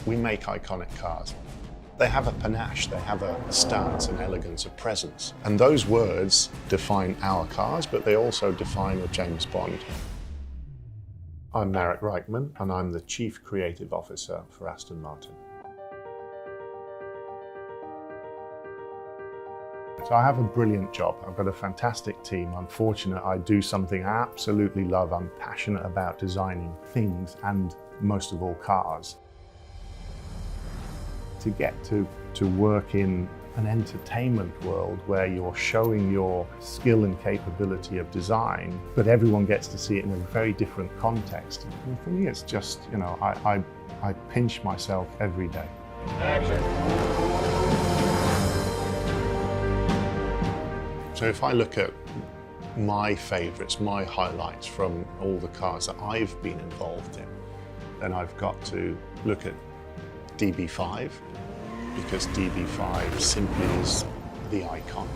We make iconic cars. They have a panache, they have a stance, an elegance, a presence. And those words define our cars, but they also define a James Bond. I'm Marek Reichman, and I'm the Chief Creative Officer for Aston Martin. So I have a brilliant job. I've got a fantastic team. I'm fortunate I do something I absolutely love. I'm passionate about designing things and most of all cars. To get to work in an entertainment world where you're showing your skill and capability of design, but everyone gets to see it in a very different context. And for me, it's just, I pinch myself every day. Action. So if I look at my favourites, my highlights from all the cars that I've been involved in, then I've got to look at DB5, because DB5 simply is the icon.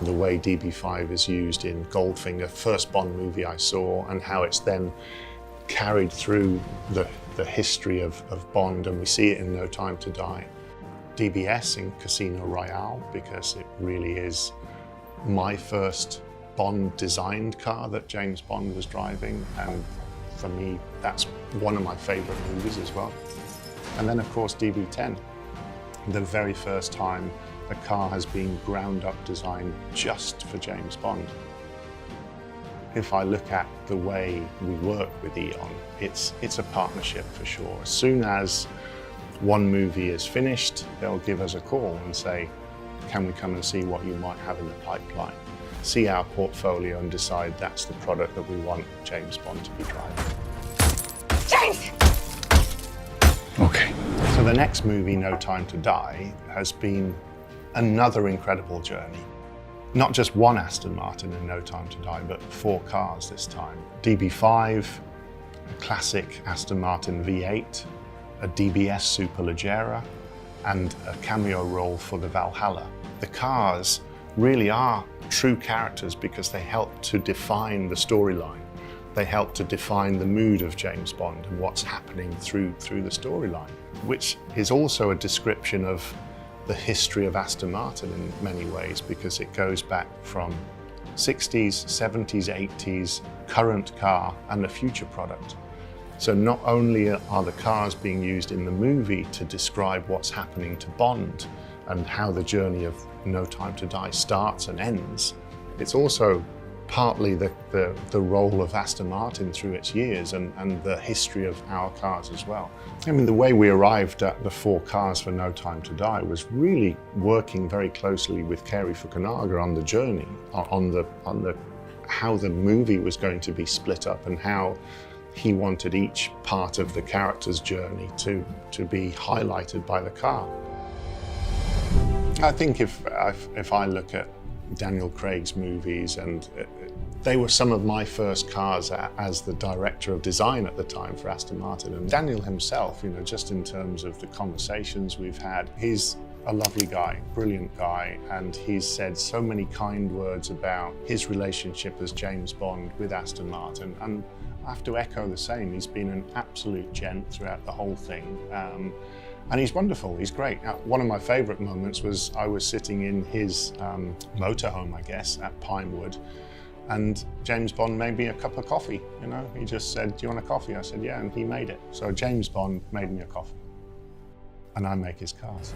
The way DB5 is used in Goldfinger, first Bond movie I saw, and how it's then carried through the history of Bond, and we see it in No Time to Die. DBS in Casino Royale, because it really is my first Bond designed car that James Bond was driving, and for me that's one of my favourite movies as well. And then of course DB10, the very first time a car has been ground up designed just for James Bond. If I look at the way we work with Eon, it's a partnership for sure. As soon as one movie is finished, they'll give us a call and say, can we come and see what you might have in the pipeline? See our portfolio and decide that's the product that we want James Bond to be driving. James! Okay. So the next movie, No Time to Die, has been another incredible journey. Not just one Aston Martin in No Time to Die, but 4 cars this time. DB5, a classic Aston Martin V8, a DBS Superleggera, and a cameo role for the Valhalla. The cars really are true characters because they help to define the storyline. They help to define the mood of James Bond and what's happening through the storyline, which is also a description of the history of Aston Martin in many ways, because it goes back from 60s, 70s, 80s, current car and the future product. So not only are the cars being used in the movie to describe what's happening to Bond and how the journey of No Time to Die starts and ends, it's also partly the role of Aston Martin through its years and the history of our cars as well. I mean, the way we arrived at the 4 cars for No Time to Die was really working very closely with Cary Fukunaga on the journey, on how the movie was going to be split up and how he wanted each part of the character's journey to be highlighted by the car. I think if I look at Daniel Craig's movies, and they were some of my first cars as the director of design at the time for Aston Martin. And Daniel himself, just in terms of the conversations we've had, he's a lovely guy, brilliant guy, and he's said so many kind words about his relationship as James Bond with Aston Martin. And I have to echo the same. He's been an absolute gent throughout the whole thing. And he's wonderful, he's great. One of my favourite moments was I was sitting in his motorhome, I guess, at Pinewood, and James Bond made me a cup of coffee, He just said, do you want a coffee? I said, yeah, and he made it. So James Bond made me a coffee, and I make his cars.